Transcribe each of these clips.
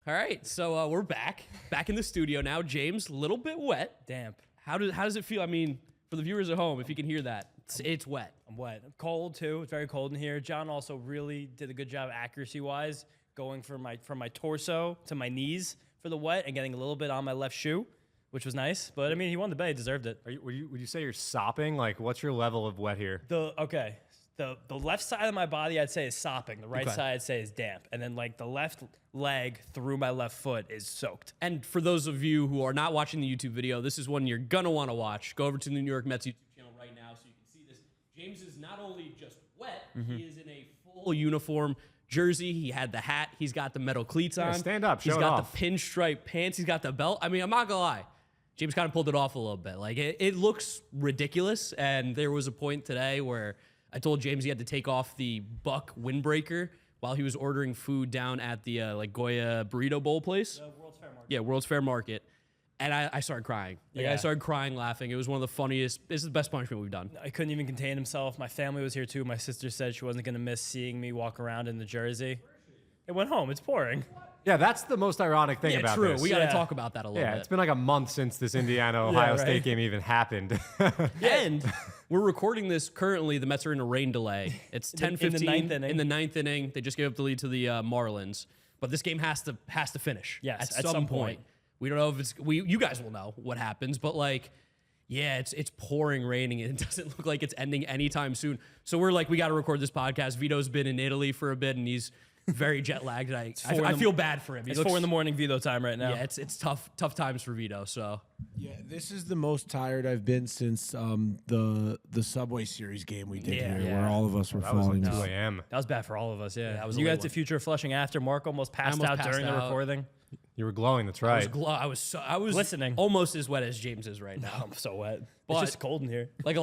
All right, so we're back in the studio now. James, a little bit wet. Damp. How does it feel? I mean, for the viewers at home, if you can hear that, it's wet. I'm wet. I'm cold too. It's very cold in here. John also really did a good job accuracy-wise, going from my torso to my knees for the wet and getting a little bit on my left shoe, which was nice. But I mean, he won the bet. He deserved it. Would you say you're sopping? Like, what's your level of wet here? The left side of my body, I'd say, is sopping. The right side, I'd say, is damp. And then, like, the left leg through my left foot is soaked. And for those of you who are not watching the YouTube video, this is one you're going to want to watch. Go over to the New York Mets YouTube channel right now so you can see this. James is not only just wet, he is in a full uniform jersey. He had the hat. He's got the metal cleats on. Stand up. Show He's it got off. the pinstripe pants. He's got the belt. I mean, I'm not going to lie. James kind of pulled it off a little bit. Like, it looks ridiculous. And there was a point today where I told James he had to take off the Buck windbreaker while he was ordering food down at the Goya Burrito Bowl place. The World's Fair Market. Yeah, World's Fair Market. And I started crying. I started crying, laughing. It was one of the funniest. This is the best punishment we've done. I couldn't even contain himself. My family was here too. My sister said she wasn't going to miss seeing me walk around in the jersey. It went home. It's pouring. Yeah, that's the most ironic thing about true. this. We got to talk about that a little bit. Yeah, it's been like a month since this Indiana-Ohio right. State game even happened. And we're recording this currently. The Mets are in a rain delay. It's 10:15 in the ninth inning. in the ninth inning. They just gave up the lead to the Marlins, but this game has to finish. Yes, at some point. We don't know if it's you guys will know what happens, but like, yeah, it's pouring raining and it doesn't look like it's ending anytime soon. So we're like, we got to record this podcast. Vito's been in Italy for a bit and he's very jet lagged. I feel bad for him. It's 4 in the morning Vito time right now. Yeah, it's tough times for Vito. So yeah, this is the most tired I've been since the Subway Series game we did here, where all of us were That was falling. like 2 a.m. That was bad for all of us. Yeah, that was a you late guys one. to future flushing after. Mark almost passed out during the recording. You were glowing, that's right. I was Listening. almost as wet as James is right now. I'm so wet. But- It's just cold in here. Like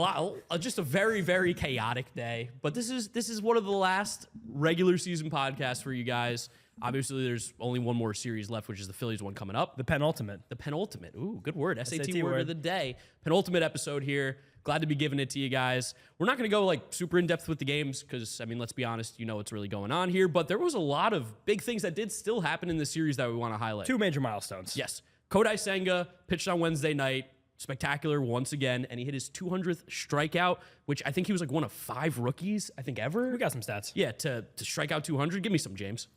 just a very, very chaotic day. But this is one of the last regular season podcasts for you guys. Obviously, there's only one more series left, which is the Phillies one coming up. The penultimate. The penultimate. Ooh, good word. SAT SAT word of the day. Penultimate episode here. Glad to be giving it to you guys. We're not going to go like super in depth with the games because, I mean, let's be honest, you know what's really going on here. But there was a lot of big things that did still happen in the series that we want to highlight. 2 major milestones. Yes. Kodai Senga pitched on Wednesday night. Spectacular once again. And he hit his 200th strikeout, which I think he was like one of 5 rookies, I think, ever. We got some stats. Yeah, to strike out 200. Give me some, James.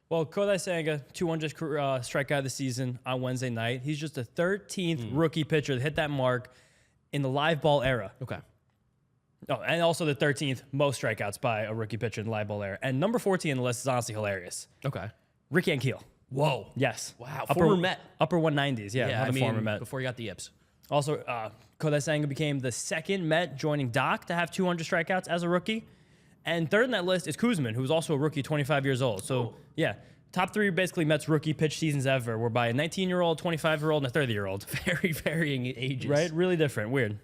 Well, Kodai Senga, 200th strikeout of the season on Wednesday night. He's just the 13th rookie pitcher to hit that mark in the live ball era. Okay. Oh, and also the 13th most strikeouts by a rookie pitcher in the live ball era. And number 14 on the list is honestly hilarious. Okay. Ricky Ankiel. Whoa. Yes. Wow. Former Met. Upper 190s. Yeah, Yeah, I mean, former Met. before he got the yips. Also, Kodai Senga became the second Met joining Doc to have 200 strikeouts as a rookie. And third on that list is Kuzman, who's also a rookie, 25 years old. So, yeah, top 3 basically Mets rookie pitch seasons ever were by a 19-year-old, 25-year-old, and a 30-year-old. Very varying ages. Right? Really different. Weird.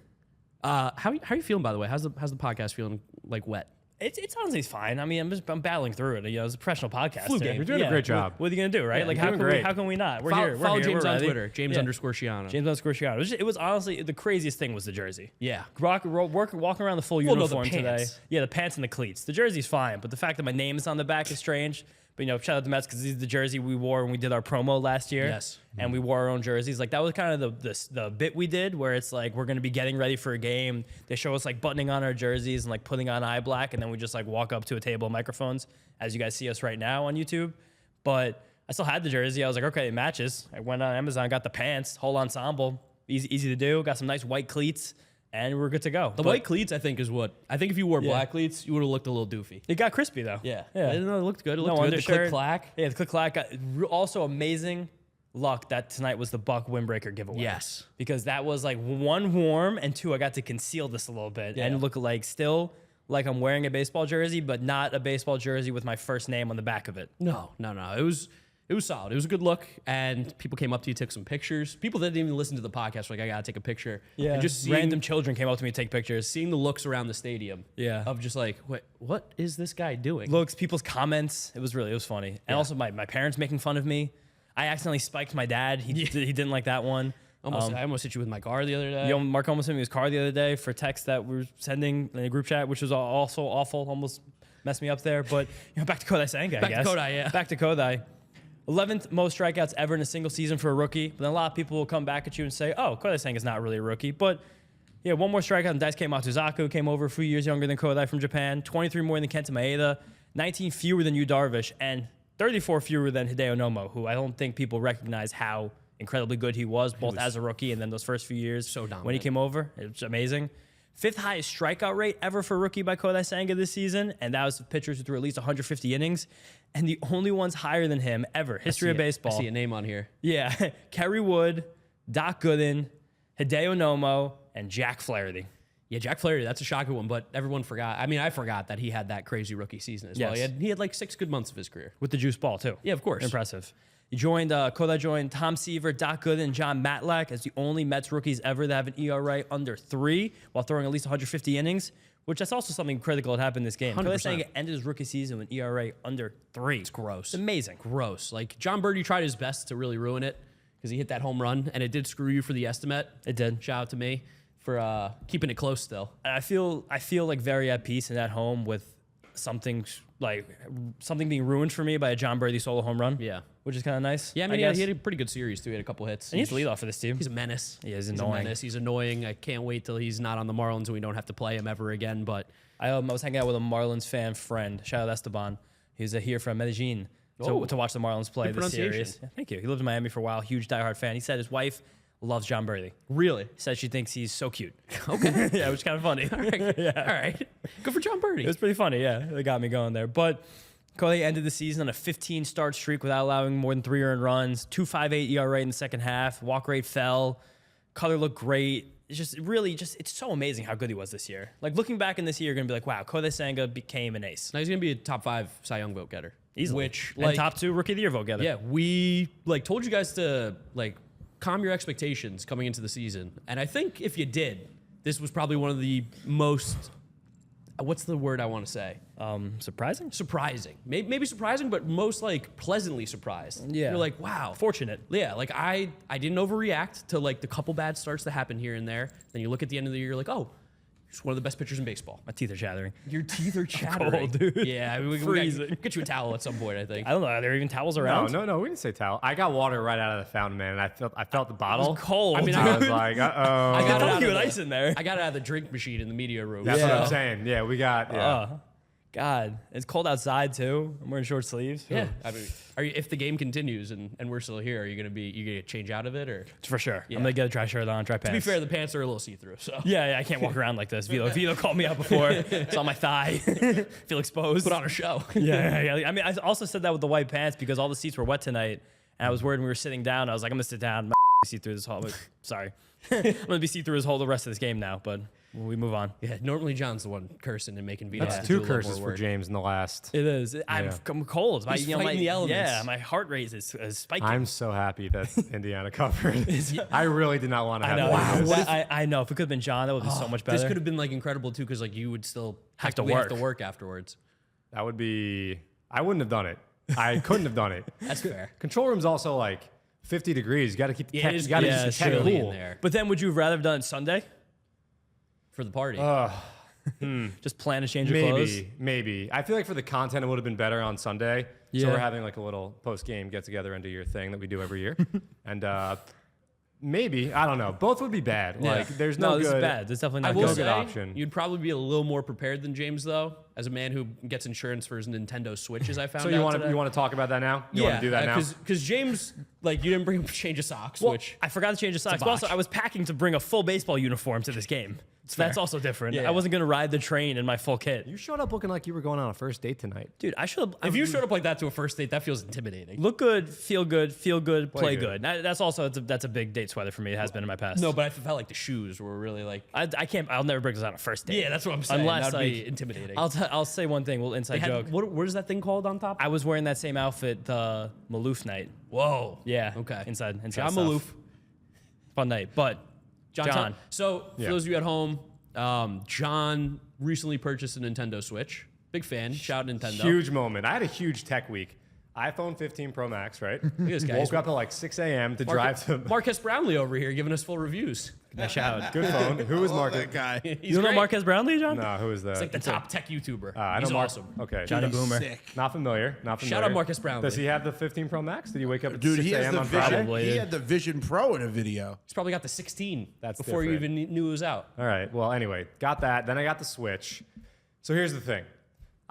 How are you feeling, by the way? How's the podcast feeling, like, wet? It's honestly fine. I mean, I'm battling through it. You know, it's a professional podcast. Flu game. You're doing a great job. What are you gonna do, right? Yeah, like, you're doing great. how can we not? We're Follow, here. We're follow here. James we're on ready. Twitter. James _ Sciano. James _ It was honestly the craziest thing was the jersey. Yeah. Walking around the full Well, no, the uniform today. pants. Yeah, the pants and the cleats. The jersey's fine, but the fact that my name is on the back is strange. But, you know, shout out to Mets because this is the jersey we wore when we did our promo last year. Yes. And we wore our own jerseys. Like, that was kind of the bit we did where it's like we're going to be getting ready for a game. They show us, like, buttoning on our jerseys and, like, putting on eye black. And then we just, like, walk up to a table of microphones, as you guys see us right now on YouTube. But I still had the jersey. I was like, okay, it matches. I went on Amazon, got the pants, whole ensemble. Easy to do. Got some nice white cleats. And we're good to go. The white cleats, I think, is what. I think if you wore black cleats, you would have looked a little doofy. It got crispy, though. Yeah. Yeah. I didn't know it looked good. It looked No good. The undershirt. click-clack. Yeah, the click-clack. Also amazing luck that tonight was the Buck windbreaker giveaway. Yes. Because that was like 1, warm, and 2, I got to conceal this a little bit and look like still like I'm wearing a baseball jersey, but not a baseball jersey with my first name on the back of it. No. It was solid. It was a good look, and people came up to you, took some pictures. People that didn't even listen to the podcast were like, I gotta take a picture. Yeah, and just random children came up to me to take pictures. seeing the looks around the stadium. Yeah. Of just like, what is this guy doing? Looks, people's comments. It was funny. And also my parents making fun of me. I accidentally spiked my dad. He didn't like that one. I almost hit you with my car the other day. You know, Mark almost sent me his car the other day for text that we were sending in a group chat, which was also awful. Almost messed me up there. But, you know, back to Kodai Senga, I guess. Back to Kodai, yeah. Back to Kodai. 11th most strikeouts ever in a single season for a rookie. But then a lot of people will come back at you and say, oh, Kodai Senga is not really a rookie. But yeah, one more strikeout than Daisuke Matsuzaku, came over a few years younger than Kodai from Japan. 23 more than Kenta Maeda, 19 fewer than Yu Darvish, and 34 fewer than Hideo Nomo, who I don't think people recognize how incredibly good he was, both as a rookie and then those first few years so dominant. when he came over. It was amazing. 5th highest strikeout rate ever for a rookie by Kodai Senga this season, and that was pitchers who threw at least 150 innings. And the only ones higher than him ever, history of baseball. I see a name on here. Yeah, Kerry Wood, Doc Gooden, Hideo Nomo, and Jack Flaherty. Yeah, Jack Flaherty, that's a shocking one, but everyone forgot. I mean, I forgot that he had that crazy rookie season as well. He had like 6 good months of his career. With the juice ball, too. Yeah, of course. Impressive. Kodai joined Tom Seaver, Doc Gooden, and John Matlack as the only Mets rookies ever that have an ERA under 3 while throwing at least 150 innings, which that's also something critical that happened in this game. 100%. Kodai Senga ended his rookie season with ERA under 3. It's gross. It's amazing. Gross. Like, John Birdie tried his best to really ruin it because he hit that home run, and it did screw you for the estimate. It did. Shout out to me for keeping it close still. And I feel like very at peace and at home with something being ruined for me by a John Birdie solo home run. Yeah. Which is kind of nice. Yeah, I mean, guess. he had a pretty good series, too. He had a couple hits. And he's the leadoff for this team. He's a menace. Yeah, he's a annoying. menace. He's annoying. I can't wait till he's not on the Marlins and we don't have to play him ever again. But I was hanging out with a Marlins fan friend. Shout out Esteban. He's here from Medellin to watch the Marlins play this series. Yeah, thank you. He lived in Miami for a while. Huge diehard fan. He said his wife loves John Birdie. Really? Said she thinks he's so cute. Okay. Yeah, which is kind of funny. All right. Yeah. All right. Good for John Birdie. It was pretty funny. Yeah, it got me going there. But Kodai ended the season on a 15-start streak without allowing more than 3 earned runs. 2.58 ERA in the second half. Walk rate fell. Color looked great. It's it's so amazing how good he was this year. Like, looking back in this year, you're going to be like, wow, Kodai Senga became an ace. Now he's going to be a top 5 Cy Young vote getter. Easily. Which, and top 2 Rookie of the Year vote getter. Yeah, we told you guys to calm your expectations coming into the season. And I think if you did, this was probably one of the most, what's the word I want to say? Surprising? Surprising. Maybe surprising, but most pleasantly surprised. Yeah. You're like, wow. Fortunate. Yeah, I didn't overreact to the couple bad starts that happen here and there. Then you look at the end of the year, you're like, oh, he's one of the best pitchers in baseball. My teeth are chattering. Your teeth are chattering. Cold, dude. Yeah, I mean, we Freezing. get you a towel at some point, I think. I don't know. Are there even towels around? No, we didn't say towel. I got water right out of the fountain, man, and I felt the bottle. It's cold. I mean, I was like, I got it Don't out put of ice in there. I got it out of the drink machine in the media room. That's what Yeah. I'm saying. Yeah, we got. Yeah. God, it's cold outside too. I'm wearing short sleeves. Yeah. I mean, if the game continues and we're still here, are you gonna change out of it or? For sure. Yeah. I'm gonna get a dry shirt on, dry pants. To be fair, the pants are a little see-through, so Yeah, I can't walk around like this. Vito called me out before. It's on my thigh. Feel exposed. put on a show. Yeah. I mean, I also said that with the white pants because all the seats were wet tonight, and I was worried when we were sitting down. I was like, I'm gonna sit down. I'm see through this whole. Sorry, I'm gonna be see through his whole the rest of this game now, but we move on. Yeah, normally John's the one cursing and making Vito. That's have to do a 2 little curses more for work. James in the last. It is. I'm cold. He's fighting the elements. Yeah, my heart rate is spiking. I'm so happy that Indiana covered. I really did not want to I have. know. Wow. I know. If it could have been John, that would be so much better. This could have been incredible too, because you would still Have to have to work. work afterwards. That would be. I wouldn't have done it. I couldn't have done it. That's fair. Control room's also 50 degrees. You got to keep the Yeah, tech. it is You got to yeah, keep the tech chilly in cool. there But then, would you have rather have done it Sunday? for the party. Just plan to change your clothes. Maybe. I feel like for the content, it would have been better on Sunday. Yeah. So we're having a little post-game get-together into your thing that we do every year. And maybe, I don't know. Both would be bad. Yeah. There's No, no this good. is bad. This is definitely I not will good. say, option. you'd probably be a little more prepared than James, though, as a man who gets insurance for his Nintendo Switch, as I found So out you want today. to talk about that now? You want to do that now? Because James, you didn't bring up a change of socks, Well, which I forgot to change the socks. But also, botch. I was packing to bring a full baseball uniform to this game. So that's also different. Yeah. I wasn't going to ride the train in my full kit. You showed up looking like you were going on a first date tonight. Dude, I should have. if you showed up like that to a first date, that feels intimidating. look good, feel good, play good. good. That's also that's a big date sweater for me. It has been in my past. No, but I felt like the shoes were really I can't. I'll never bring this on a first date. Yeah, that's what I'm saying. Unless That'd be intimidating. I'll say one thing. Well, inside joke. What is that thing called on top? I was wearing that same outfit the Maloof night. Whoa. Yeah. Okay. Inside John stuff. Maloof. Fun night, but John. So for those of you at home, John recently purchased a Nintendo Switch. Big fan. Shout out Nintendo. Huge moment. I had a huge tech week. iPhone 15 Pro Max, right? Look at this guy. Woke up at like 6 a.m. to drive to Marcus Brownlee over here giving us full reviews. Nice shout. good phone. Who is Marcus? That guy. He's You don't know great. Marquez Brownlee, John? No, who is that? He's like the top tech YouTuber. I He's know awesome. Okay. Johnny Boomer. Sick. Not familiar. Not familiar. Shout out Marcus Brownlee. Does he have the 15 Pro Max? Did he wake up at Dude, 6 he has a.m. the on Vision. Friday? Probably, He dude. had the Vision Pro in a video. He's probably got the 16 That's before you different. even knew it was out. All right. Well, anyway, got that. Then I got the Switch. So here's the thing.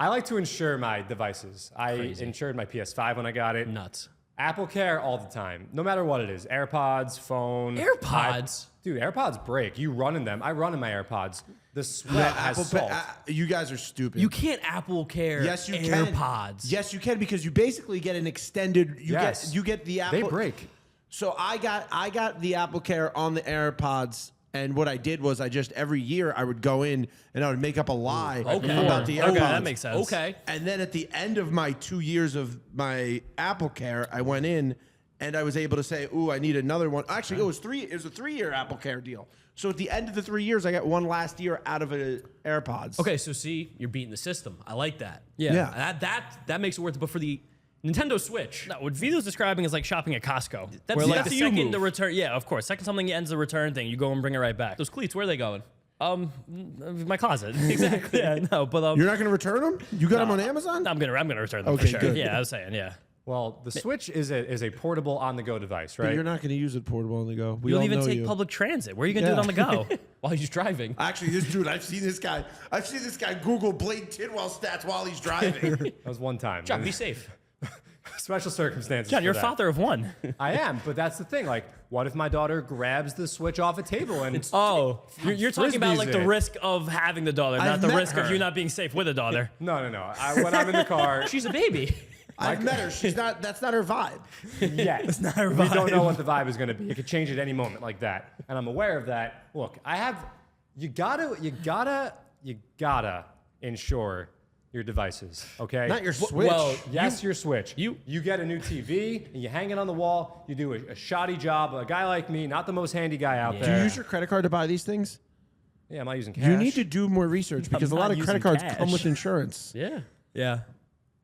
I like to insure my devices. I insured my PS5 when I got it. Nuts. Apple Care all the time, no matter what it is. AirPods, phone. AirPods? Dude, AirPods break. You run in them. I run in my AirPods. The sweat has salt. You guys are stupid. You can't Apple Care Yes, you AirPods. can. Yes, you can because you basically get an extended. Yes. You get the Apple. They break. So I got the Apple Care on the AirPods, and what I did was I just every year I would go in and I would make up a lie about the AirPods. Okay, that makes sense. Okay. And then at the end of my 2 years of my Apple Care, I went in and I was able to say, "Ooh, I need another one." Actually, it was a 3-year Apple Care deal. So at the end of the 3 years, I got one last year out of AirPods. Okay, so see, you're beating the system. I like that. Yeah. That makes it worth it. But for the Nintendo Switch, No, what Vito's describing is like shopping at Costco. That's- where like that's the a you second move. the return, yeah, of course. Second something ends the return thing, you go and bring it right back. those cleats, where are they going? My closet. Exactly. Yeah, no, but You're not going to return them? You got them on Amazon? I'm gonna return them for Okay, sure. good. Yeah, I was saying, yeah. Well, the Switch is a portable on-the-go device, But right? you're not going to use it portable on the go. We You don't all even know take you. public transit. Where are you gonna do it on the go? While he's driving. Actually, this dude, I've seen this guy Google Blade Tidwell stats while he's driving. That was one time. John, be safe. Special circumstances. John, for you're a that. father of one. I am, but that's the thing. Like, what if my daughter grabs the Switch off a table and Oh, you're talking about like the Frisbees it. risk of having the daughter, not I've the met risk of her. you not being safe with a daughter. No. When I'm in the car, She's a baby. I've met her. She's not. That's not her vibe. yeah, it's not her we don't vibe. know what the vibe is going to be. It could change at any moment like that, and I'm aware of that. Look, you gotta insure your devices, okay? Not your Switch. Well, Yes, your Switch. you- You get a new TV and you hang it on the wall. You do a shoddy job. A guy like me, not the most handy guy out do you there. use your credit card to buy these things? Yeah, I'm not using cash. You need to do more research because a not lot of using credit cards cash. come with insurance. Yeah. Yeah.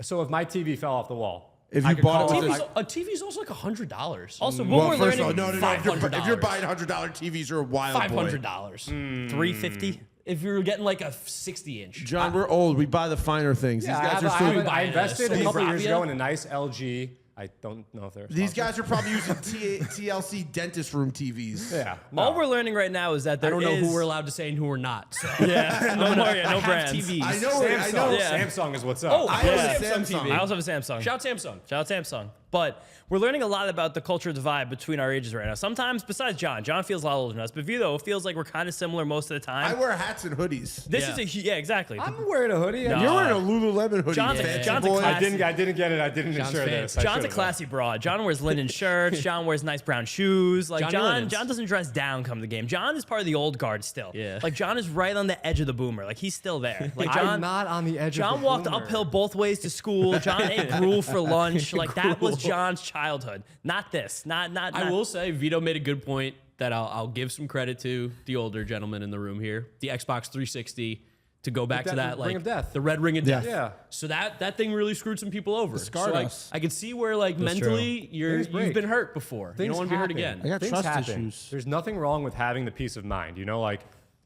So if my TV fell off the wall, If I you could bought call it with up- a- A TV's also like $100. Also, what we're first of learning, all, no. If you're $500. buying $100 TVs, you're a wild boy. $500. $350. If you're getting like a 60-inch. John, we're old. We buy the finer things. Yeah, These guys are still. I invested a Sony couple years Bravia? ago in a nice LG. I don't know if they're These sponsored. guys are probably using TLC dentist room TVs. Yeah. All no. we're learning right now is that I there don't know is- who we're allowed to say and who we're not. So. Yeah, no more, yeah, no I have brands. TVs. I know. Samsung. I know. Yeah. Samsung is what's up. Oh, I Yeah. have a Samsung TV. I also have a Samsung. Shout out Samsung. Shout out Samsung. But we're learning a lot about the culture divide between our ages right now. Sometimes, besides John feels a lot older than us, but Vito, it feels like we're kind of similar most of the time. I wear hats and hoodies. This Yeah. is exactly. I'm wearing a hoodie. No. You're wearing a Lululemon hoodie. John's a- fancy John's a boy. class- I didn't get it. I didn't John's insure fancy. this. I John's a should've. classy broad. John wears linen shirts. John wears nice brown shoes. Like Johnny Linens. John doesn't dress down come the game. John is part of the old guard still. Yeah. Like John is right on the edge of the boomer. Like he's still there. Like I'm John not on the edge John of the walked boomer. uphill both ways to school. John ate gruel for lunch. Like that was John's childhood. Not this. Not. I will say Vito made a good point that I'll give some credit to the older gentleman in the room here. The Xbox 360, to go back to Ring that, of like Death. the red ring of death. Yeah. So that thing really screwed some people over. scarred so us. I can see where like mentally Things break. you've been hurt before. You Things don't want to be hurt happen. again. I got Things trust happen. issues. There's nothing wrong with having the peace of mind. You know, like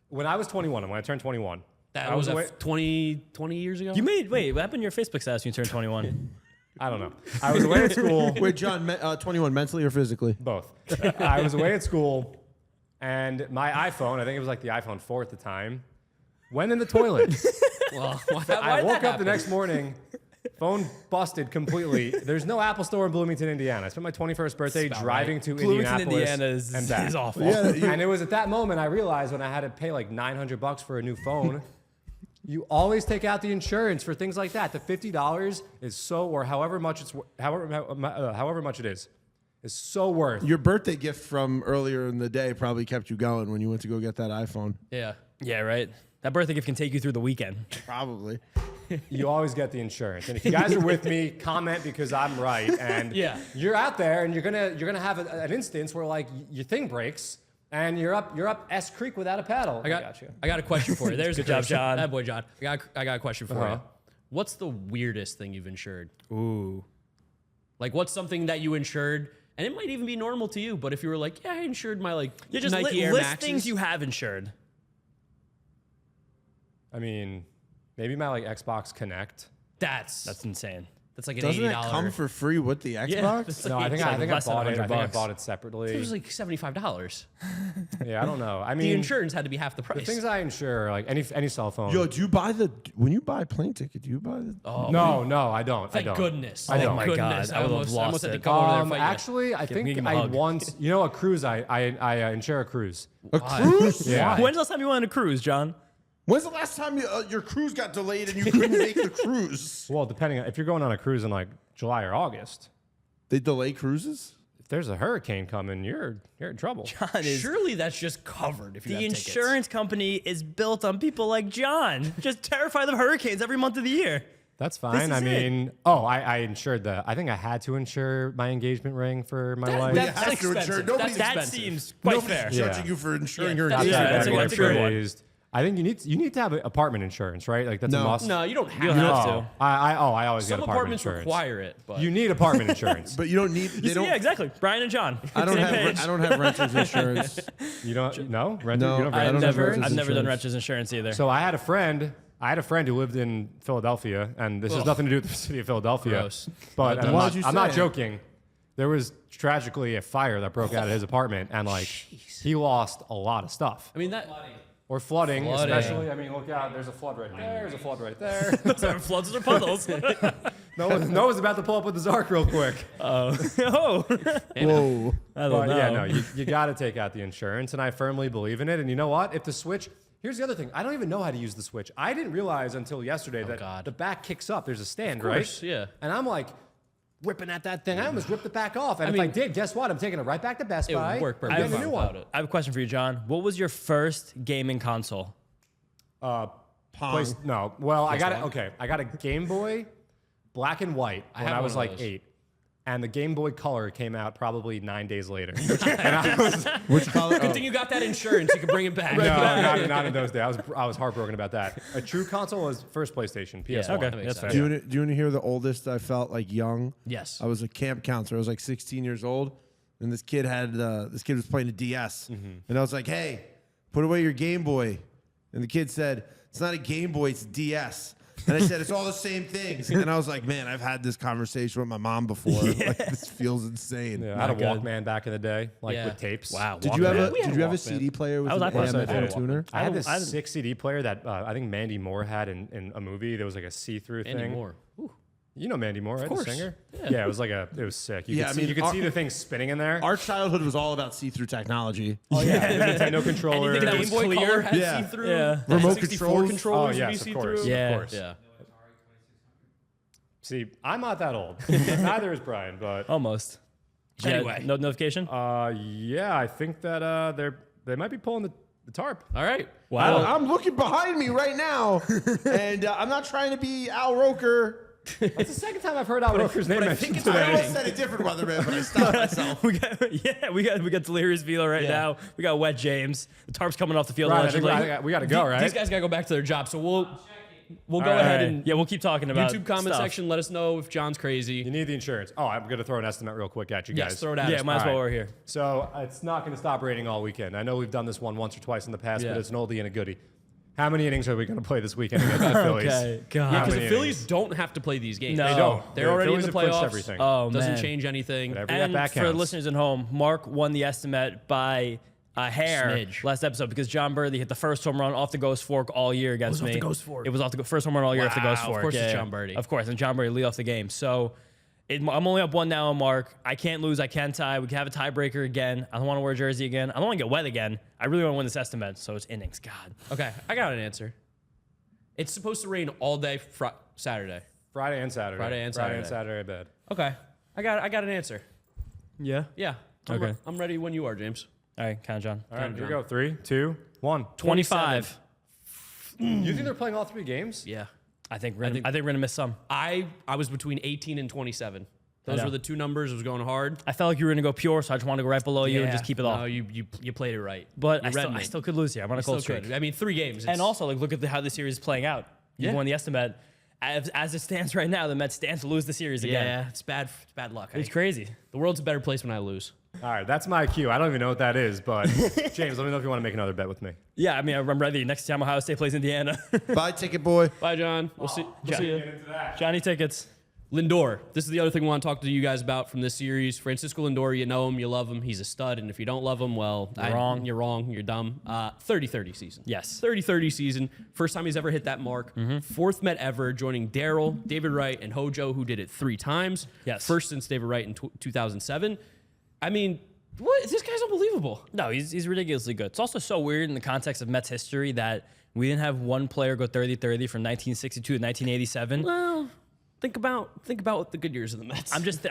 when I was 21 and when I turned 21, That I was away- 20 years ago. wait. What happened to your Facebook status when you turned 21? I don't know. I was away at school. Wait, John, 21, mentally or physically? Both. I was away at school, and my iPhone, I think it was like the iPhone 4 at the time, went in the toilet. well, I woke up the next morning, phone busted completely. There's no Apple Store in Bloomington, Indiana. I spent my 21st birthday about driving to Bloomington, Indianapolis Indiana is, and back. is awful. And it was at that moment I realized when I had to pay like $900 for a new phone. You always take out the insurance for things like that. The $50 is so, or however much it is so worth. Your birthday gift from earlier in the day probably kept you going when you went to go get that iPhone. yeah. Yeah, right. That birthday gift can take you through the weekend. Probably. You always get the insurance. And if you guys are with me, comment because I'm right. And Yeah. you're out there and you're gonna have an instance where like your thing breaks and you're up S Creek without a paddle. I got a question for you. There's Good job, John. That boy, John. I got a question for Uh-huh. you. What's the weirdest thing you've insured? Ooh. Like, what's something that you insured? And it might even be normal to you, but if you were like, yeah, I insured my Just Nike Air list Maxes. things you have insured. I mean, maybe my Xbox Connect. That's insane. That's like an Doesn't $80. it come for free with the Xbox? Yeah, that's No, I think like I less than bought it. I think I $100. bought it separately. It was like $75. Yeah, I don't know. I The mean, insurance had to be half the price. the things I insure are like any cell phone. Yo, do you buy when you buy a plane ticket? Do you buy the? Oh, no, I don't. thank I don't. goodness. I Thank don't. my goodness. God, I would've almost lost had to it. come over there and fight you. Actually, I think him a I hug. once. You know, a cruise. I insure a cruise. A cruise? Yeah. When's the last time you went on a cruise, John? When's the last time your cruise got delayed and you couldn't make the cruise? Well, depending on if you're going on a cruise in like July or August, They delay cruises? if there's a hurricane coming, you're in trouble. John is Surely that's just covered if you the have tickets. insurance company is built on people like John, just terrified of hurricanes every month of the year. That's fine. is I it. mean, I insured I think I had to insure my engagement ring for my wife. You That's have to expensive. insure. Nobody's, That's That expensive. seems quite nobody's fair. judging Yeah. you for insuring Yeah, her that's engagement. fair. that's That a gets good one. raised. I think you need to have apartment insurance, right? Like that's No. a must. No, you don't have You to. don't have Oh, to. I always Some get apartment apartments insurance. require it, but You need apartment insurance. But you don't need. They don't. Yeah, exactly. Brian and John. I don't Same have. page. I don't have renter's insurance. You don't? No, renter. No, You don't I have don't renter have insurance? I've never done insurance. renter's insurance either. So I had a friend. Who lived in Philadelphia, and this has nothing to do with the city of Philadelphia. Gross. But and Why'd you I'm not say it? joking. There was tragically a fire that broke out at his apartment, and he lost a lot of stuff. I mean that Or flooding, Flooding. especially. I mean, look out. There's a flood right there. There's a flood right there. Those aren't floods or puddles. Noah's about to pull up with the Zark real quick. Oh, Whoa. I don't But know. yeah, no, you got to take out the insurance, and I firmly believe in it. And you know what? If the switch, here's the other thing. I don't even know how to use the switch. I didn't realize until yesterday that God. the back kicks up. There's a stand, course, right? yeah. And I'm like ripping at that thing. I almost ripped it back off. And if I mean, did, guess what? I'm taking it right back to Best it would Buy. work I'm perfectly getting a new without one. it. I have a question for you, John. What was your first gaming console? Pong. No, well, I got it. Okay, I got a Game Boy, black and white when have I one was of like those. 8, and the Game Boy Color came out probably 9 days later. And I was Which color? Good thing you got that insurance. You can bring it back. no, not in those days. I was heartbroken about that. A true console was first PlayStation, PS1. Yeah, Okay, that makes that's sense. fair. Do you want to hear the oldest I felt like young? Yes. I was a camp counselor. I was like 16 years old, and this kid was playing a DS, and I was like, "Hey, put away your Game Boy," and the kid said, "It's not a Game Boy, it's a DS." And I said, "It's all the same things." And I was like, "Man, I've had this conversation with my mom before. Like, this feels insane." Yeah, I had a Not good. Walkman back in the day, Yeah. with tapes. Wow. Did you have a We had Did you have a Walkman. CD player with I was an like that. AM/FM tuner? I had this I- 6 CD player that I think Mandy Moore had in a movie. There was like a see-through Andy thing. Moore. Ooh. You know Mandy Moore, right? course. The singer. Yeah. It was sick. You Yeah, could I see, mean, you could our- see the thing spinning in there. Our childhood was all about see-through technology. Oh yeah, the Nintendo controller. Anything that Game was Boy clear. Color had Yeah. see-through. Yeah. Remote 64 controls. controllers Oh, would be yes, of see-through. course. Yeah. Of course. Yeah. See, I'm not that old. Neither is Brian, but Almost. Yeah, Anyway. no notification? yeah, I think that they might be pulling the tarp. All right. Wow. I'm looking behind me right now, and I'm not trying to be Al Roker. That's the second time I've heard Al Roker's name mentioned I today. almost said a different weatherman, but I stopped myself. we got Delirious Vila right now. We got Wet James. The tarp's coming off the field Right, I think allegedly. we got to go, right? These guys gotta go back to their job, so we'll go All ahead right. and Yeah, we'll keep talking about YouTube comment stuff. section. Let us know if John's You crazy. need the insurance. Oh, I'm going to throw an estimate real quick at you guys. Yes, throw it at Yeah, us. might as well. All right. We're here. So it's not going to stop raining all weekend. I know we've done this one once or twice in the past, Yeah. but it's an oldie and a goodie. How many innings are we going to play this weekend against the Phillies? Okay, God. Yeah, because many the Phillies innings? don't have to play these games. No. They don't. They're already Phillies in the have clinched playoffs. everything. Oh, Doesn't man. change anything. Whatever. And that for the counts. listeners at home, Mark won the estimate by a hair Smidge. last episode because John Birdie hit the first home run off the Ghost Fork all year against off me. the Ghost Fork? It was off the first home run all year off the Ghost Wow, of Fork. course it's Yeah, John Birdie. Of course, and John Birdie lead off the game. So I'm only up 1 now on Mark. I can't lose. I can't tie. We can have a tiebreaker again. I don't want to wear a jersey again. I don't want to get wet again. I really want to win this estimate. So it's innings. God. Okay, I got an answer. It's supposed to rain all day Saturday. Friday and Saturday. Friday and Saturday, bed. Okay, I got an answer. Yeah. Yeah. Okay. I'm ready when you are, James. All right, count, John. All right, here we go. 3, 2, 1. 25. You think they're playing all 3 games? Yeah. I think we're gonna miss some. I was between 18 and 27. Those know. were the two numbers. It was going hard. I felt like you were gonna go pure, so I just wanted to go right below you and just keep it No, off. you played it right. But You read I me. still could lose here. I'm on a Still cold streak. could. I mean, 3 games. And also, like, look at how this series is playing out. You Yeah. won the estimate, as it stands right now, the Mets stand to lose the series again. Yeah, it's bad. It's bad luck. It's crazy. The world's a better place when I lose. All right, that's my cue. I don't even know what that is, but James, let me know if you want to make another bet with me. Yeah, I mean, I'm ready. Next time Ohio State plays Indiana. Bye, ticket boy. Bye, John. We'll see you. Johnny tickets. Lindor. This is the other thing we want to talk to you guys about from this series. Francisco Lindor, you know him, you love him. He's a stud. And if you don't love him, well, you're wrong. You're dumb. 30-30 season. Yes. 30-30 season. First time he's ever hit that mark. Fourth Met ever, joining Darryl, David Wright, and Hojo, who did it 3 times. Yes. First since David Wright in 2007. I mean, what? This guy's unbelievable. No, he's ridiculously good. It's also so weird in the context of Mets history that we didn't have one player go 30-30 from 1962 to 1987. Well, think about the good years of the Mets. I'm just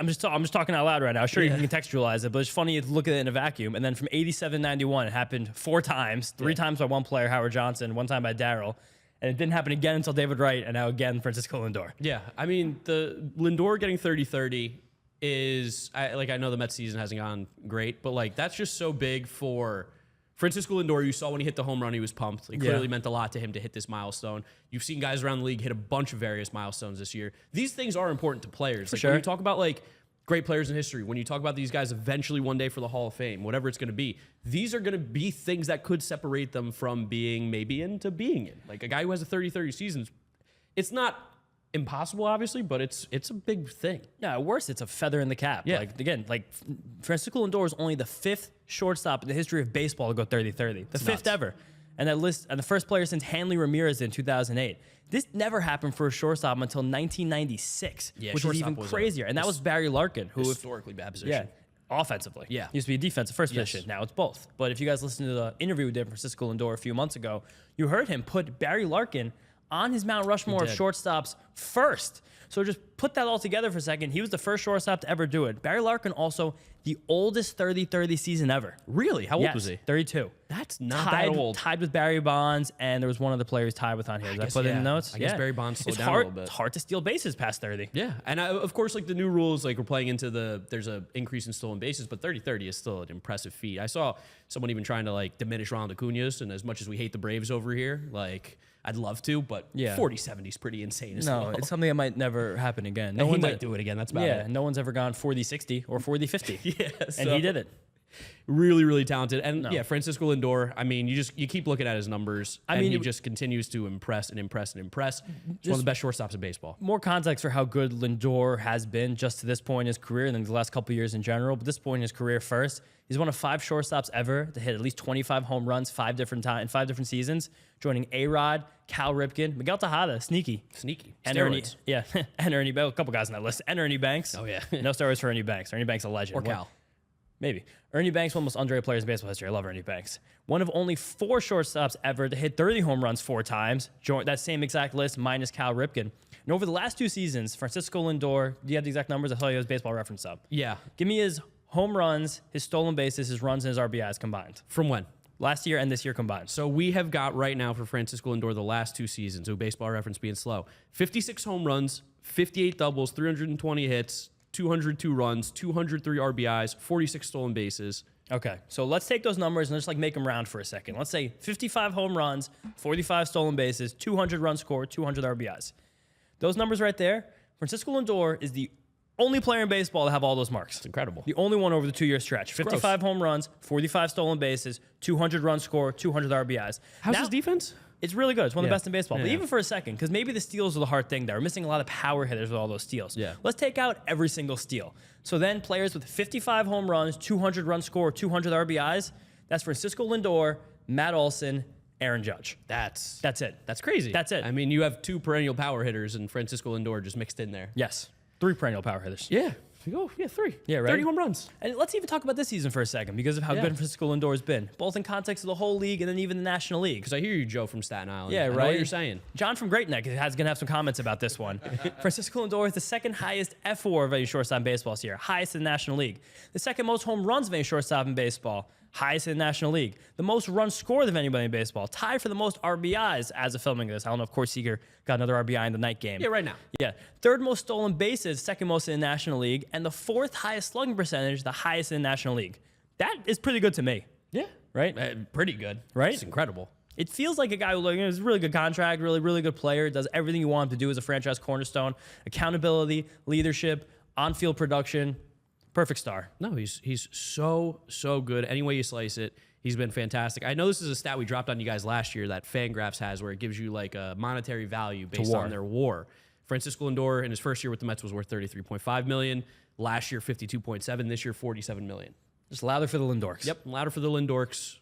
talking out loud right now. Sure, you can contextualize it, but it's funny to look at it in a vacuum. And then from 87-91, it happened 4 times, 3 times by one player, Howard Johnson, 1 time by Darryl. And it didn't happen again until David Wright, and now again, Francisco Lindor. Yeah, I mean, the Lindor getting 30-30 is, I know the Mets season hasn't gone great, but like that's just so big for Francisco Lindor. You saw when he hit the home run, he was pumped. It clearly meant a lot to him to hit this milestone. You've seen guys around the league hit a bunch of various milestones this year. These things are important to players. Like, sure. When you talk about like great players in history, when you talk about these guys eventually one day for the Hall of Fame, whatever it's going to be, these are going to be things that could separate them from being maybe into being in. Like a guy who has a 30-30 season, it's not impossible, obviously, but it's a big thing. Yeah, at worst, it's a feather in the cap. Yeah. Like, again, Francisco Lindor is only the 5th shortstop in the history of baseball to go 30-30. The 5th ever. And the first player since Hanley Ramirez in 2008. This never happened for a shortstop until 1996, which is even crazier. And that was Barry Larkin, who historically bad position. Yeah, offensively. Yeah. Used to be a defensive first position. Now it's both. But if you guys listened to the interview we did with Francisco Lindor a few months ago, you heard him put Barry Larkin on his Mount Rushmore of shortstops first. So just put that all together for a second. He was the first shortstop to ever do it. Barry Larkin also the oldest 30-30 season ever. Really? How old was he? 32. That's not that old. Tied with Barry Bonds, and there was one other player who's tied with on here. Did I put it in the notes? I guess Barry Bonds slowed it's down a little bit. It's hard to steal bases past 30. Yeah, and of course, like the new rules, like we're playing into there's an increase in stolen bases, but 30-30 is still an impressive feat. I saw someone even trying to like diminish Ronald Acuña's, and as much as we hate the Braves over here, like I'd love to, but 40-70 is pretty insane as well. It's something that might never happen again. He might do it again. That's about it. No one's ever gone 40-60 or 40-50. Yeah, and he did it. Really, really talented. And Francisco Lindor, I mean, you keep looking at his numbers. He just continues to impress and impress and impress. He's one of the best shortstops in baseball. More context for how good Lindor has been just to this point in his career and then the last couple of years in general. But this point in his career first, he's one of 5 shortstops ever to hit at least 25 home runs 5 different seasons, joining A-Rod, Cal Ripken, Miguel Tejada, sneaky. And Ernie, and Ernie Banks, a couple guys on that list, and Ernie Banks. Oh, yeah. No steroids for Ernie Banks. Ernie Banks, a legend. Or Cal. Maybe. Ernie Banks, one of the most underrated players in baseball history. I love Ernie Banks. One of only 4 shortstops ever to hit 30 home runs 4 times. That same exact list minus Cal Ripken. And over the last 2 seasons, Francisco Lindor, do you have the exact numbers? I'll tell you his baseball reference up. Yeah. Give me his home runs, his stolen bases, his runs, and his RBIs combined. From when? Last year and this year combined. So we have got right now for Francisco Lindor the last 2 seasons, so baseball reference being slow, 56 home runs, 58 doubles, 320 hits, 202 runs, 203 RBIs, 46 stolen bases. Okay, so let's take those numbers and just make them round for a second. Let's say 55 home runs, 45 stolen bases, 200 runs scored, 200 RBIs. Those numbers right there, Francisco Lindor is the only player in baseball to have all those marks. It's incredible. The only one over the 2-year stretch. 55 home runs, 45 stolen bases, 200 runs scored, 200 RBIs. How's his defense? It's really good. It's one of the best in baseball. But even for a second, because maybe the steals are the hard thing there. We're missing a lot of power hitters with all those steals. Yeah. Let's take out every single steal. So then players with 55 home runs, 200 runs scored, 200 RBIs, that's Francisco Lindor, Matt Olson, Aaron Judge. That's it. That's crazy. That's it. I mean, you have 2 perennial power hitters and Francisco Lindor just mixed in there. Yes. 3 perennial power hitters. Yeah. 3. Yeah, right. 30 home runs. And let's even talk about this season for a second because of how good Francisco Lindor has been, both in context of the whole league and then even the National League. Because I hear you, Joe from Staten Island. Yeah, I right. know what you're saying. John from Great Neck is going to have some comments about this one. Francisco Lindor is the second highest FWAR of any shortstop in baseball this year, highest in the National League. The second most home runs of any shortstop in baseball, highest in the National League. The most runs scored of anybody in baseball, tied for the most RBIs as of filming this. I don't know if Corey Seager got another RBI in the night game. Yeah, right now. Yeah. 3rd most stolen bases, 2nd most in the National League, and the 4th highest slugging percentage, the highest in the National League. That is pretty good to me. Yeah. Right? Pretty good. Right? It's incredible. It feels like a guy who has a really good contract, really good player, does everything you want him to do as a franchise cornerstone, accountability, leadership, on-field production, perfect star. No, he's so good. Any way you slice it, he's been fantastic. I know this is a stat we dropped on you guys last year that Fangraphs has, where it gives you like a monetary value based on their WAR. Francisco Lindor in his first year with the Mets was worth $33.5 million. Last year, $52.7. This year, $47 million. Just louder for the Lindorks. Yep, louder for the Lindorks.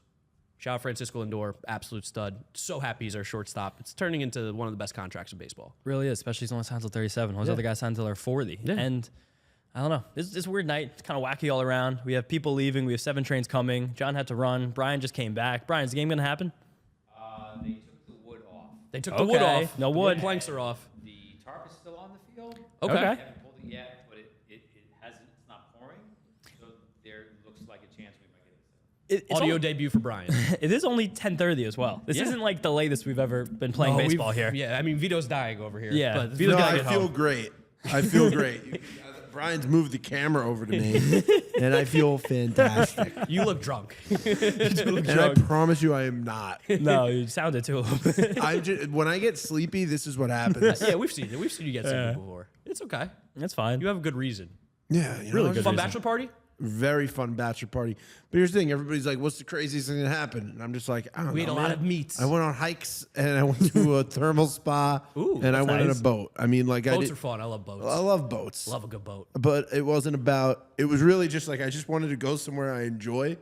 Shout out Francisco Lindor, absolute stud. So happy he's our shortstop. It's turning into one of the best contracts in baseball. Really is, especially he's only signed till 37. Those other guys signed till they're 40. Yeah. And I don't know. It's a weird night. It's kind of wacky all around. We have people leaving. We have 7 trains coming. John had to run. Brian just came back. Brian, is the game going to happen? They took the wood off. They took the wood off. No The wood. planks are off. The tarp is still on the field. Okay. I haven't pulled it yet, but it hasn't. It's not pouring, so there looks like a chance we might get it. It's Audio only- debut for Brian. It is only 10:30 as well. This Yeah. isn't like the latest we've ever been playing baseball here. Yeah, I mean, Vito's dying over here. Yeah, But Vito's No, gotta I get feel home. great. I feel great. Brian's moved the camera over to me, and I feel fantastic. you look drunk. And I promise you, I am not. No, you sounded too a little bit. I'm just, when I get sleepy, this is what happens. Yeah, we've seen it. We've seen you get something before. It's okay. That's fine. You have a good reason. Yeah, you know, Really it's good Fun reason. bachelor party? very fun bachelor party. But here's the thing: everybody's like, "What's the craziest thing that happened?" And I'm just like, "I don't know." We ate a lot man. of meats. I went on hikes and I went to a thermal spa. Ooh, and I that's went on a nice. boat. I mean, like Boats are fun. I love boats. I love boats. Love a good boat. But it wasn't about. It was really just like I just wanted to go somewhere I enjoy,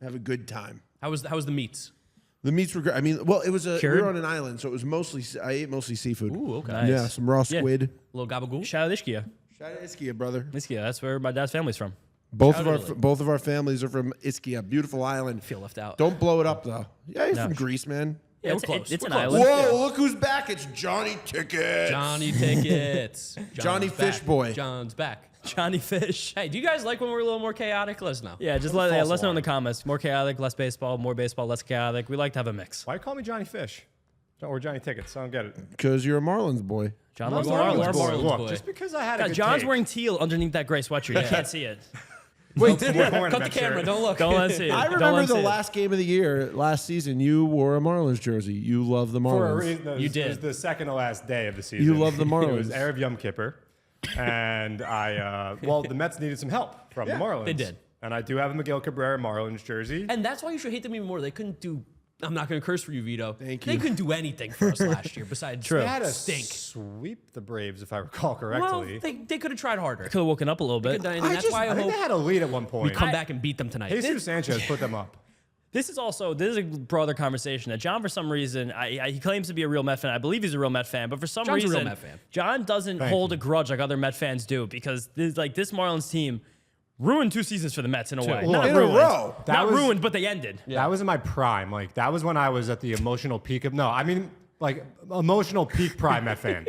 have a good time. How was the meats? The meats were great. I mean, well, it was we Cured? were on an island, so it was mostly. I ate mostly seafood. Ooh, okay. Nice. Yeah, some raw Yeah. squid. A little gabagool. Shout out Ishkia. Shout out Ischia, brother. Ishkia, that's where my dad's family's from. Both Shout of out our Italy. both of our families are from Ischia, beautiful island. Feel left out. Don't blow it up though. Yeah, he's from Greece, man. Yeah, we're it's close. it's We're an close. island. Whoa, look who's back. It's Johnny Tickets. Johnny Tickets. Johnny John's Fish back. Boy. John's back. Johnny Fish. Hey, do you guys like when we're a little more chaotic? Let us know. Yeah, just let us know in the comments. More chaotic, less baseball, more baseball, less chaotic. We like to have a mix. Why call me Johnny Fish? Or Johnny Tickets? I don't get it. Because you're a Marlins boy. John Loves loves Marlins. Marlins. Marlins Look, boy. just because I had a God, good John's take. wearing teal underneath that gray sweatshirt. You can't see it. Wait, Cut the camera. Don't look. Don't let it see it. I Don't let remember it the see it. last game of the year, last season, you wore a Marlins jersey. You love the For a Marlins. reason, it You was, did. It was the second to last day of the season. You love the It Marlins. was Erev Yom Kippur, and the Mets needed some help from the Marlins. they did. And I do have a Miguel Cabrera Marlins jersey. And that's why you should hate them even more. They couldn't do. I'm not going to curse for you, Vito. Thank They you. couldn't do anything for us last year besides They had to stink. sweep the Braves, if I recall Well, correctly. they could have tried harder. Could have woken up a little bit. And that's why I think hope they had a lead at one we point. come back and beat them tonight. Jesus Sanchez put them up. This is a broader conversation that John, for some reason, he claims to be a real Met fan. I believe he's a real Met fan, but for some John's a real reason, Met fan. John doesn't Thank hold you. a grudge like other Met fans do because this Marlins team ruined 2 seasons for the Mets in a way. Look, Not in a ruined. row. That Not was- ruined, but they ended. That was in my prime. Like that was when I was at the emotional peak of emotional peak prime Met fan.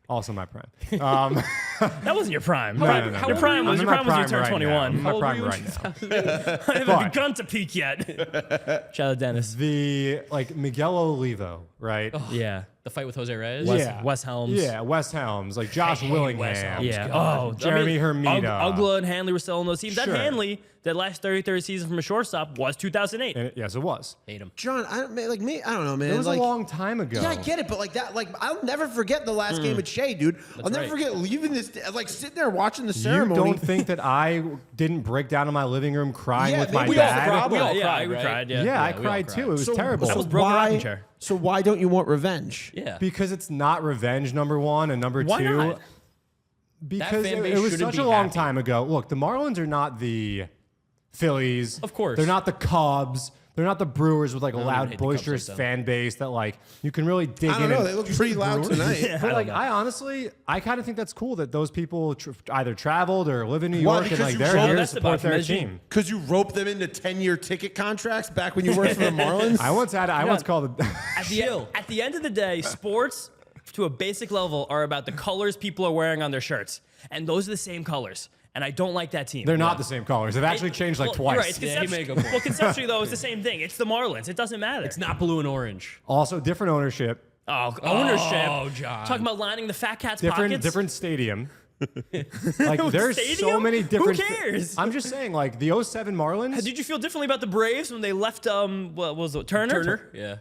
Also my prime. That wasn't your prime. no, Your no. prime was I'm your in my prime was you prime turned right 21. now. I'm in my How old prime were you right in now. I haven't But- begun to peak yet. Shout out Dennis. The Miguel Olivo, right? Yeah. The fight with Jose Reyes. Wes Helms. Yeah, Wes Helms, like Josh hate Willingham. Wes Helms. Yeah. God. Oh, Jeremy Hermida. Ugla and Hanley were still on those teams. Sure. That Hanley, that last 33rd season from a shortstop was 2008. And yes, it was. Hate him. John, I don't know, man. It was like, a long time ago. Yeah, I get it, but I'll never forget the last game at Shea, dude. I'll never right. forget leaving this, like sitting there watching the You ceremony. don't think that I didn't break down in my living room crying Yeah, with my we all dad? cried. We all yeah, cried, we right? cried. Yeah. Yeah, I we all cried cried. too. It was terrible. That was broken rocking chair. So why don't you want revenge? Yeah. Because it's not revenge, number one, and number Why two. not? Because fan it, base it was shouldn't such be a long happy. time ago. Look, the Marlins are not the Phillies. Of course. They're not the Cubs. They're not the Brewers with like a don't loud, hate the Cubs boisterous like that. fan base that like you can really dig I don't in. know. and- They look pretty loud tonight. But like, I honestly, I kind of think that's cool that those people either traveled or live in New Why? York and Because like you they're drove here to that's support about their Medellin. team. Because you roped them into 10-year ticket contracts back when you worked for the Marlins. I once called it. At the end of the day, sports to a basic level are about the colors people are wearing on their shirts. And those are the same colors. And I don't like that team. They're not the same colors. They've actually changed like Well, twice. you're right. It's Yeah, you make a point. well, conceptually, though, it's the same thing. It's the Marlins. It doesn't matter. It's not blue and orange. Also, different ownership, Oh, ownership. Oh, John. Talking about lining the fat cat's different pockets. different stadium. Like there's so Stadium? many different. Who cares? I'm just saying, like the 07 Marlins. Did you feel differently about the Braves when they left? What was it? Turner? Yeah.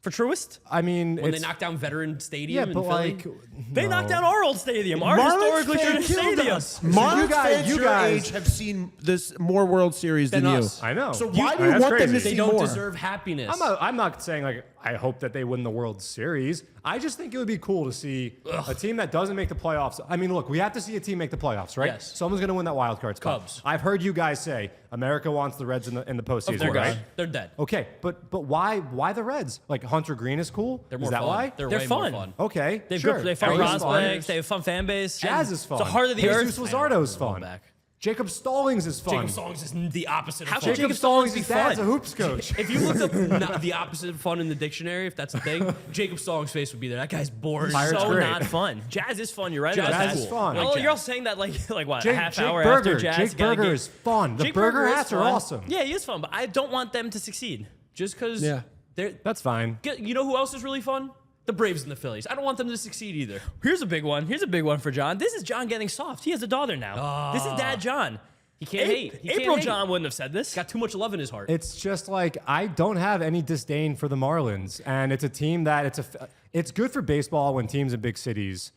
For Truist? I mean, When they it's, knocked down Veteran Stadium yeah, in but Philly. like They knocked down our old stadium, our Marlins historically fans traditional killed stadium. us. Marlins fans you your guys- age have seen this more World Series than, Than you. us. I know. So why do you That's want them to crazy. they see don't more? deserve happiness. I'm not saying like I hope that they win the World Series. I just think it would be cool to see a team that doesn't make the playoffs. I mean, look, we have to see a team make the playoffs, right? Yes. Someone's going to win that wild card spot. Cubs. I've heard you guys say America wants the Reds in the postseason, They're right? gone. They're dead. Okay, but why the Reds? Like Hunter Green is cool. They're Is more that fun. why? They're They're way fun. more fun. Okay, They've sure. they have fun Arias is fun. prospects. They have fun fan base. Jazz is fun. It's the heart of the Jesus earth. Luzardo's fun. Back. Jacob Stallings is fun. Jacob Stallings is the opposite of How fun. could Jacob Jacob Stallings' Stallings be dad's a fun? hoops coach. If you looked up the opposite of fun in the dictionary, if that's a thing, Jacob Stallings' face would be there. That guy's bored. Pirates So great. not fun. Jazz is fun. You're right Jazz about that. is cool. fun. Oh, Like you're all Jazz. saying that like what Jake, a half Jake hour Berger. after Jazz. Jake gotta Berger get- is fun. The Jake burger Berger is hats are fun. awesome. Yeah, he is fun, but I don't want them to succeed. Just because Yeah. they're. That's fine. You know who else is really fun? The Braves and the Phillies. I don't want them to succeed either. Here's a big one. Here's a big one for John. This is John getting soft. He has a daughter now. This is Dad John. He can't hate. He can't April hate. John wouldn't have said this. Got too much love in his heart. It's just like I don't have any disdain for the Marlins, and it's a team that it's good for baseball when teams in big cities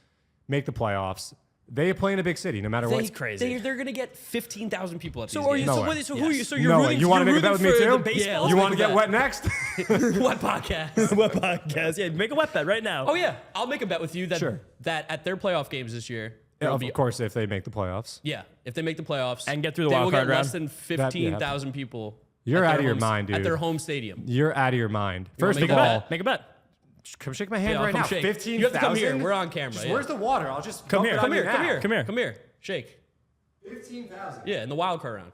make the playoffs. They play in a big city, no matter what. That's crazy. They're going to get 15,000 people at these So are you? games. No So, way. what, so who are you? So Yes. you're No way. rooting. You want to you're make a bet with me rooting too? for the baseball. You let's want to make a get wet next? What podcast? What podcast? Yeah, make a wet bet right now. Oh yeah, I'll make a bet with you that Sure. that at their playoff games this year, Yeah, there'll of be course, if they make the playoffs. yeah, if they make the playoffs And get through the they wild will card get less round. than 15,000 people. You're at out their of your home- mind, At dude. their home stadium. You're out of your mind. wanna First make of a all, bet? Make a bet. come shake my hand Yeah, I'll right come now. shake. 15,000. You have to come here. We're on camera. Yeah. Where's the water? I'll just Come dump here, it on come you here, now. come here, come here. Come here, shake. 15,000. Yeah, in the wild card round.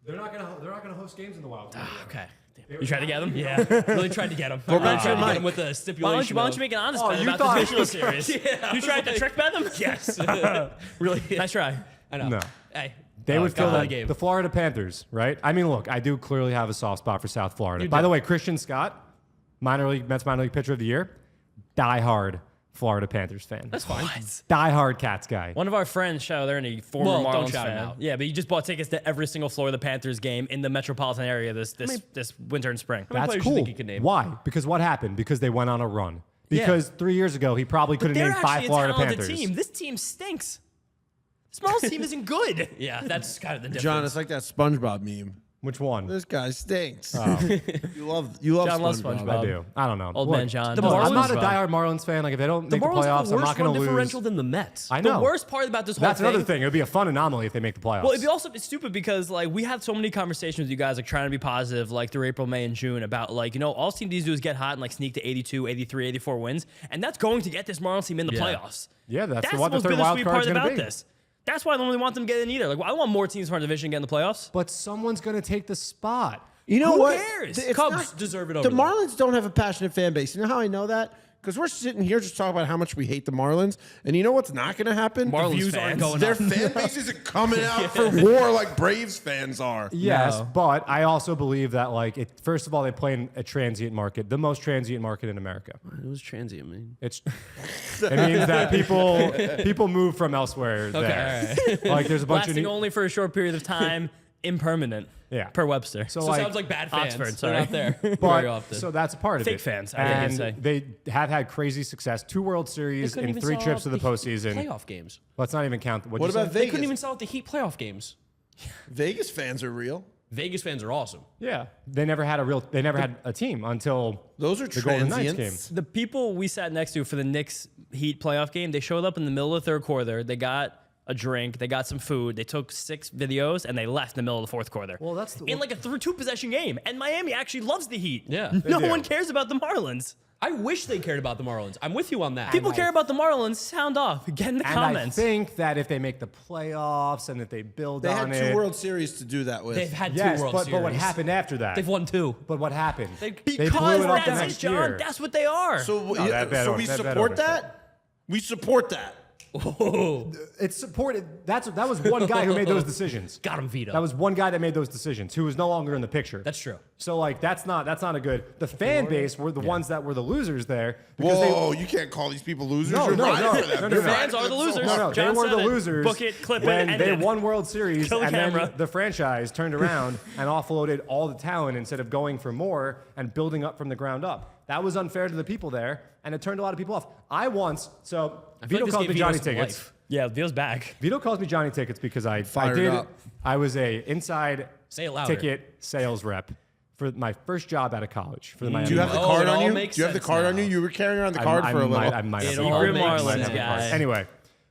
They're not gonna host games in the wild card. Okay. You tried to get them? Yeah, really tried to get him. Really back to tried your to get mic. him with a Why stipulation. don't you make an honest Oh, bet you about thought- the divisional series? Yeah, You tried to trick bet them? Yes. really. Nice try. I know. No. Hey. They would got feel out of that the game. the Florida Panthers, right? I mean, look, I do clearly have a soft spot for South Florida. You By do. the way, Christian Scott, Mets minor league pitcher of the year, diehard Florida Panthers fan. That's fine. Diehard Cats guy. One of our friends, shout out there, and a former Well, don't Marlins shout him fan. out. Yeah, but he just bought tickets to every single Florida Panthers game in the metropolitan area this winter and spring. many That's players you cool. think you could name? Why? Because what happened? Because they went on a run. Because 3 years ago, he probably could have They're named 5 actually Florida a talented Panthers. team. This team stinks. This Marlins team isn't good. Yeah, that's kind of the difference. John, it's like that SpongeBob meme. Which one? This guy stinks. You love John loves SpongeBob. SpongeBob. I do. I don't know. Old Look, man John. the look, I'm not a Marlins- diehard Marlins fan. Like, if they don't the make the Marlins have playoffs, a I'm worse not going run to lose. differential than the Mets. I know. The worst part about this whole That's thing. another thing. It would be a fun anomaly if they make the playoffs. Well, it'd be also it's stupid because like we had so many conversations with you guys like trying to be positive like through April, May, and June about like, you know, all teams need to do is get hot and like sneak to 82, 83, 84 wins, and that's going to get this Marlins team in the Yeah. playoffs. Yeah, that's the what the most third wild bittersweet card's part gonna about be. this. That's why I don't really want them to get in either. Like, I don't want more teams from our division get in the playoffs. But someone's going to take the spot. You know Who what? cares? It's Cubs not- deserve it over The them. Marlins don't have a passionate fan base. You know how I know that? Because we're sitting here just talking about how much we hate the Marlins, and you know what's not going to happen? Marlins views aren't fans. going Their up. fan base isn't coming out for war like Braves fans are. Yes, No. but I also believe that, like, first of all, they play in a transient market, the most transient market in America. It was transient, man. It means that people move from elsewhere there. Like, there's a bunch Lasting of only for a short period of time, impermanent. Yeah. Per Webster. So, So like, it sounds like bad fans. Oxford, They're sorry. not there very but often. so that's a part of Fake it. fans, I think and you'd say. they have had crazy success. 2 World Series couldn't and even 3 sell trips out to the postseason. Playoff games. Let's not even count. What you about say? They Vegas? couldn't even sell out the Heat playoff games. Vegas fans are real. Vegas fans are awesome. Yeah, they never had a team until Those are the Golden Knights came. transients. The people we sat next to for the Knicks Heat playoff game, they showed up in the middle of the third quarter. They got a drink, they got some food, they took 6 videos, and they left in the middle of the fourth quarter. Well, that's in like a 2-possession game. And Miami actually loves the Heat. Yeah. No do. one cares about the Marlins. I wish they cared about the Marlins. I'm with you on that. People care about the Marlins. Sound off. Get in the And comments. I think that if they make the playoffs and if they build They on had it, 2 World Series to do that with. They've had yes, 2 World but Series. what happened after that? They've won 2. But what happened? They blew because it up the that's it, next John. year. That's what they are. so No, that we bet support over. that? We support that. It's supported. That was one guy who made those decisions. Got him veto. That was one guy that made those decisions, who is no longer in the picture. That's true. So like that's not a good. The fan base were the ones that were the losers there. Because Whoa, you can't call these people losers. No, You're no, riding no, for them. no, no, You're no. riding Fans are for the them so losers. hard. No, John they were said the it. losers. Book it, clip it, when end they it. won World Series, Kill the and camera. then the franchise turned around and offloaded all the talent instead of going for more and building up from the ground up. That was unfair to the people there, and it turned a lot of people off. feel Vito like this calls gave me Vito Johnny some Tickets. life. Yeah, Vito's back. Vito calls me Johnny Tickets because I Fired did. up. I was a inside Say it louder. ticket sales rep for my first job out of college for the Miami Do you have the Marlins. card it on all you? makes Do you have the sense card on now. you? You were carrying around the card for a little. I might have It the all card. makes I might sense. have the card. guy. Anyway,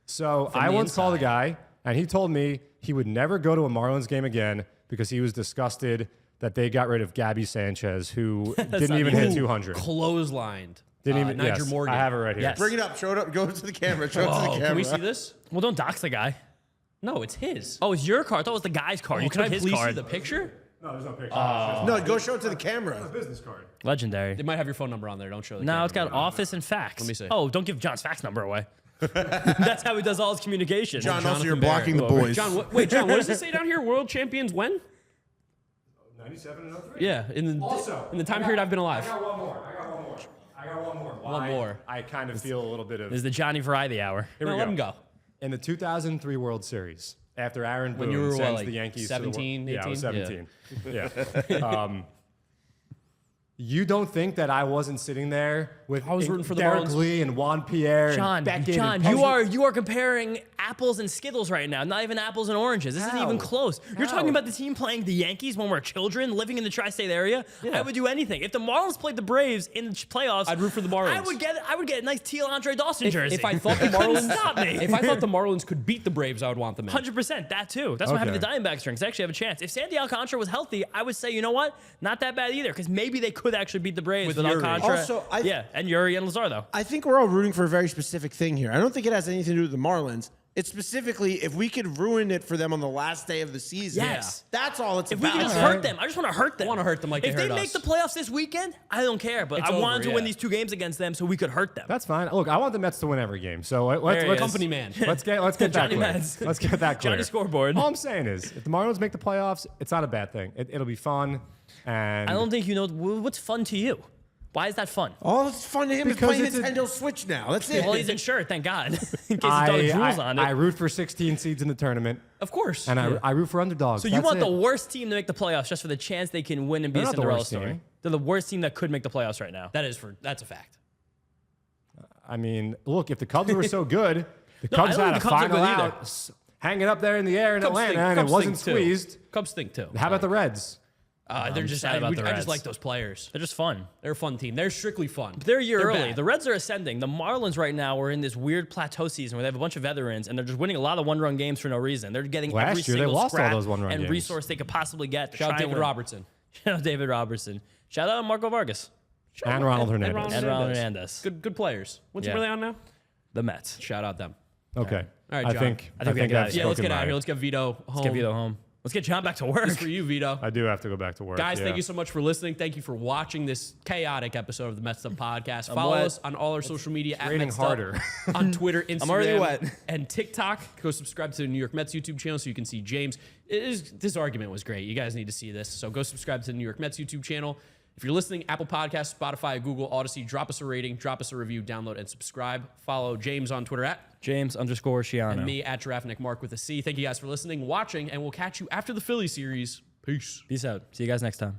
so I the once called a inside. guy, and he told me he would never go to a Marlins game again because he was disgusted that they got rid of Gabby Sanchez, who didn't even hit 200. Clotheslined. Didn't even. Niger Yes, Morgan. I have it right here. Yes. Bring it up. Show it up. Go to the camera. Show it to the Oh, camera. can we see this? Well, don't dox the guy. No, it's his. Oh, it's your card. I thought it was the guy's card. You Can I took his please card. see the picture? No, there's no picture. No, go show it to the camera. business card. Legendary. It might have your phone number on there. Don't show the No, camera. it's got office and fax. Let me see. Oh, don't give John's fax number away. That's how he does all his communication. John, also Jonathan you're blocking the Barrett. boys. John, wait, John, what does it say down here? World champions when? 97 and 03. Yeah, in the time period I've been alive. I got one more. One more. I kind of feel a little bit of. This is the Johnny Variety Hour. Here No, we let go. him go. In the 2003 World Series, after Aaron Boone you were, what, sends like the Yankees 17, to the World, 18? Yeah, I was 17. Yeah. You don't think that I wasn't sitting there with I was rooting for the Derek Marlins. Lee and Juan Pierre John, and Beckett John, and you Posey? are comparing apples and Skittles right now. Not even apples and oranges. This isn't even How? close. You're How? talking about the team playing the Yankees when we're children, living in the tri-state area. Yeah. I would do anything. If the Marlins played the Braves in the playoffs, I'd root for the Marlins. I would get a nice teal Andre Dawson jersey. If I thought the You couldn't Marlins, stop me. if I thought the Marlins could beat the Braves, I would want them in. 100%, that too. That's why having the Okay. Diamondbacks drinks. They actually have a chance. If Sandy Alcantara was healthy, I would say, you know what? Not that bad either, because maybe they could actually beat the Braves With with Yuri. Alcantara. Also, yeah, and Yuri and Lazardo. I think we're all rooting for a very specific thing here. I don't think it has anything to do with the Marlins. It's specifically if we could ruin it for them on the last day of the season. Yes. That's all it's If we about. could just hurt them, I just want to hurt them. I wanna hurt them like if they they hurt make us. the playoffs this weekend, I don't care. But It's I wanted over, to win yeah. these 2 games against them so we could hurt them. That's fine. Look, I want the Mets to win every game. So There let's he is. Company man. let's get that Johnny clear. Mets. Let's get that clear. Johnny Scoreboard. All I'm saying is, if the Marlins make the playoffs, it's not a bad thing. It'll be fun. And I don't think you know what's fun to you. Why is that fun? All that's fun to him is Because playing it's a- Nintendo Switch now. That's it. Well, he's insured, thank God, in case his dog drools on it. I root for 16 seeds in the tournament, Of course. and I root for underdogs. So you That's want it. the worst team to make the playoffs just for the chance they can win and be They're a not the Cinderella worst story? team. They're the worst team that could make the playoffs right now. That's a fact. I mean, look, if the Cubs were so good, the No, I Cubs don't had a think the Cubs are final good either. out, hanging up there in the air in Atlanta, and it Cubs wasn't stink too. squeezed. Cubs stink too. How about the Reds? They're just. sad about the I Reds. just like those players. They're just fun. They're a fun team. They're strictly fun. They're a year early. bad. The Reds are ascending. The Marlins right now are in this weird plateau season where they have a bunch of veterans and they're just winning a lot of one-run games for no reason. They're getting Last every year, they single lost all scrap those one-run and games. resource they could possibly get. To Shout out try and David win. Robertson. Shout out David Robertson. Shout out Marco Vargas. And Ronald Hernandez. And Ronald Hernandez. Good players. What's Yeah. it really on now? The Mets. Shout out them. Okay. All right, I John. think I think we gotta get out of I've here. Yeah, let's spoken get out my- of here. Let's get Vito home. Let's get Vito home. Let's get John back to work. This for you, Vito. I do have to go back to work. Guys, yeah. thank you so much for listening. Thank you for watching this chaotic episode of the Mets'd podcast. Follow wet. us on all our social media at raining Mets'd harder. on Twitter, Instagram, already wet. and TikTok. Go subscribe to the New York Mets YouTube channel so you can see James. This argument was great. You guys need to see this. So go subscribe to the New York Mets YouTube channel. If you're listening, Apple Podcasts, Spotify, Google, Odyssey, drop us a rating, drop us a review, download, and subscribe. Follow James on Twitter at James_Shiano. and me at Giraffe Nick Mark with a C. Thank you guys for listening, watching, and we'll catch you after the Philly series. Peace. Peace out. See you guys next time.